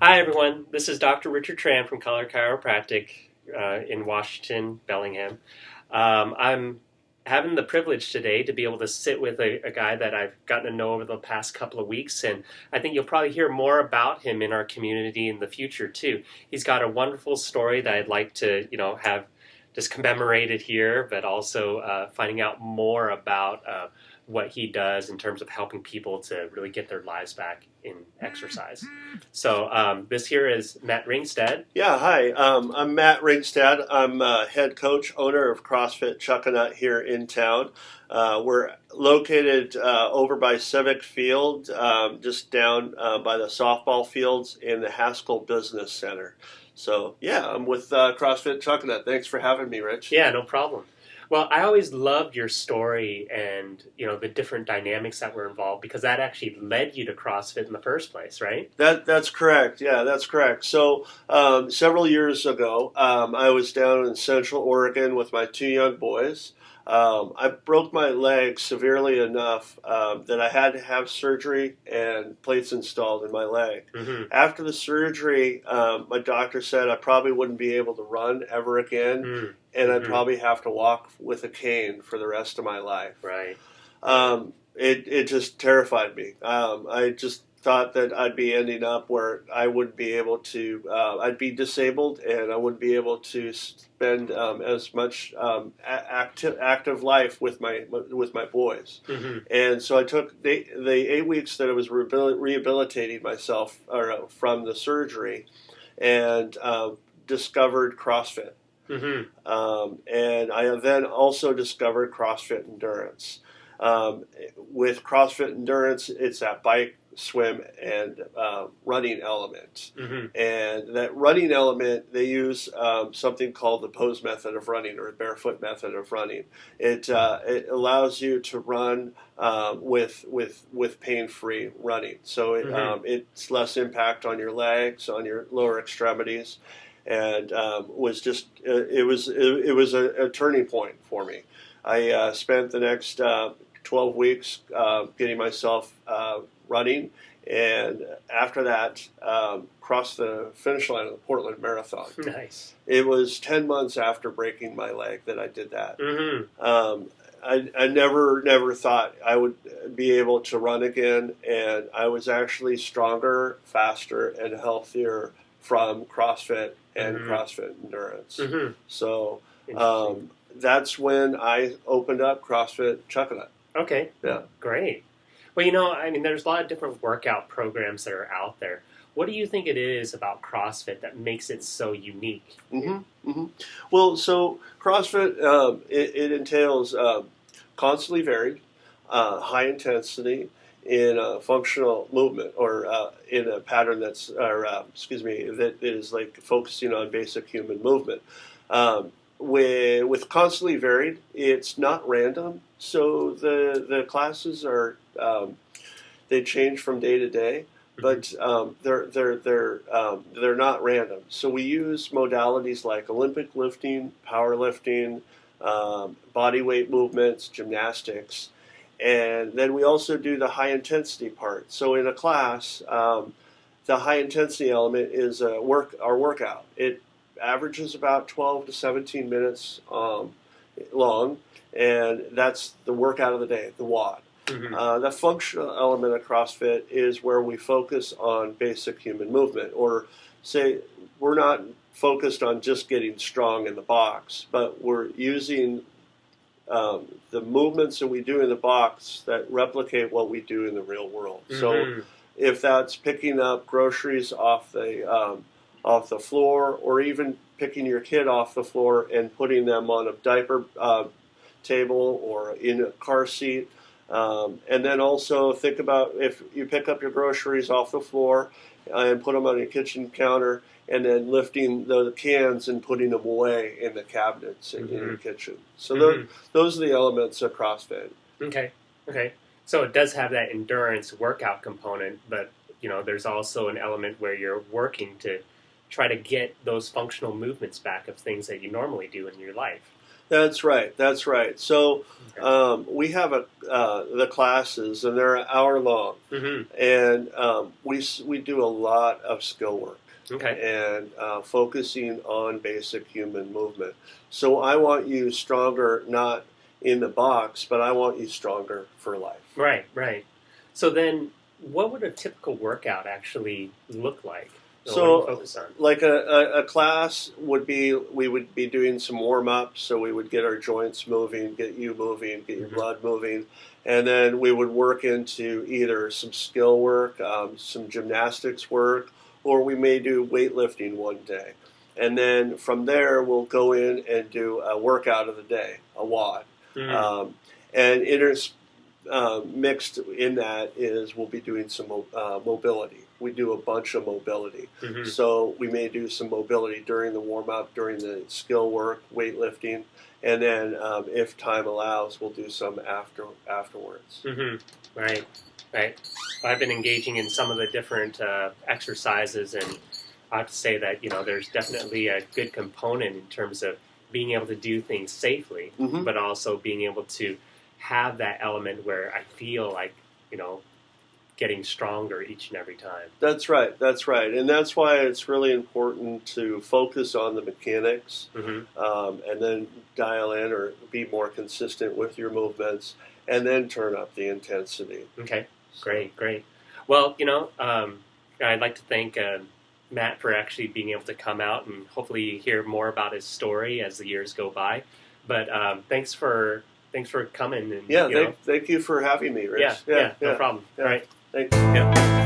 Hi, everyone. This is Dr. Richard Tran from Color Chiropractic in Washington, Bellingham. I'm having the privilege today to be able to sit with a guy that I've gotten to know over the past couple of weeks, and I think you'll probably hear more about him in our community in the future, too. He's got a wonderful story that I'd like to, have just commemorated here, but also finding out more about what he does in terms of helping people to really get their lives back in exercise. So this here is Matt Rignstad. Yeah, hi. I'm Matt Rignstad. I'm head coach, owner of Crossfit Chuckanut here in town. We're located over by Civic Field, just down by the softball fields in the Haskell Business Center. So, yeah, I'm with CrossFit Chuckanut. Thanks for having me, Rich. Yeah, no problem. Well, I always loved your story and, the different dynamics that were involved because that actually led you to CrossFit in the first place, right? That's correct. Yeah, that's correct. So several years ago, I was down in Central Oregon with my two young boys. I broke my leg severely enough that I had to have surgery and plates installed in my leg. Mm-hmm. After the surgery, my doctor said I probably wouldn't be able to run ever again, and I'd probably have to walk with a cane for the rest of my life. Right. It just terrified me. I just thought that I'd be ending up where I wouldn't be able to, I'd be disabled and I wouldn't be able to spend as much active life with my boys. Mm-hmm. And so I took the 8 weeks that I was rehabilitating myself from the surgery and discovered CrossFit. Mm-hmm. And I then also discovered CrossFit Endurance. With CrossFit Endurance, it's that bike, swim, and running element. Mm-hmm. And that running element, they use something called the pose method of running or the barefoot method of running. It allows you to run with pain-free running. So it's less impact on your legs, on your lower extremities, and was just it was a turning point for me. I spent the next 12 weeks getting myself running, and after that, crossed the finish line of the Portland Marathon. Nice. It was 10 months after breaking my leg that I did that. Mm-hmm. I never thought I would be able to run again, and I was actually stronger, faster, and healthier from CrossFit and CrossFit Endurance. Mm-hmm. So that's when I opened up CrossFit Chuckanut. Okay. Yeah. Great. Well, there's a lot of different workout programs that are out there. What do you think it is about CrossFit that makes it so unique? Mm-hmm. Mm-hmm. Well, so CrossFit, it entails constantly varied, high intensity in a functional movement or in a pattern that is like focusing on basic human movement. With constantly varied, it's not random. So the classes are they change from day to day, but they're not random. So we use modalities like Olympic lifting, powerlifting, body weight movements, gymnastics, and then we also do the high intensity part. So in a class, the high intensity element is our workout. It averages about 12 to 17 minutes long, and that's the workout of the day, the WOD. Mm-hmm. The functional element of CrossFit is where we focus on basic human movement, or say we're not focused on just getting strong in the box, but we're using the movements that we do in the box that replicate what we do in the real world. Mm-hmm. So if that's picking up groceries off the floor, or even picking your kid off the floor and putting them on a diaper table or in a car seat. And then also think about if you pick up your groceries off the floor and put them on your kitchen counter, and then lifting the cans and putting them away in the cabinets in your kitchen. So those are the elements of CrossFit. Okay. So it does have that endurance workout component, but there's also an element where you're working to try to get those functional movements back of things that you normally do in your life. That's right. That's right. So Okay. we have the classes, and they're an hour long, Hmm. and we do a lot of skill work Okay. and focusing on basic human movement. So I want you stronger, not in the box, but I want you stronger for life. Right. Right. So then, what would a typical workout actually look like? Or what do you So, focus on? like a class would be, we would be doing some warm ups. So we would get our joints moving, get you moving, get your Hmm. blood moving, and then we would work into either some skill work, some gymnastics work, or we may do weightlifting one day. And then from there, we'll go in and do a workout of the day, a WOD. Hmm. Um, and mixed in that is we'll be doing some mobility. We do a bunch of mobility. Hmm. So we may do some mobility during the warm up, during the skill work, weightlifting, and then if time allows, we'll do some afterwards. Hmm. Right. Right. I've been engaging in some of the different exercises, and I have to say that there's definitely a good component in terms of being able to do things safely, Hmm. but also being able to have that element where I feel like getting stronger each and every time. That's right. That's right. And that's why it's really important to focus on the mechanics, Hmm. and then dial in or be more consistent with your movements, and then turn up the intensity. Okay. So, Great. Great. Well, I'd like to thank Matt for actually being able to come out and hopefully hear more about his story as the years go by. But thanks for coming and yeah, thank you for having me, Rich. yeah, no problem. All Yeah. right. Thanks. Yeah.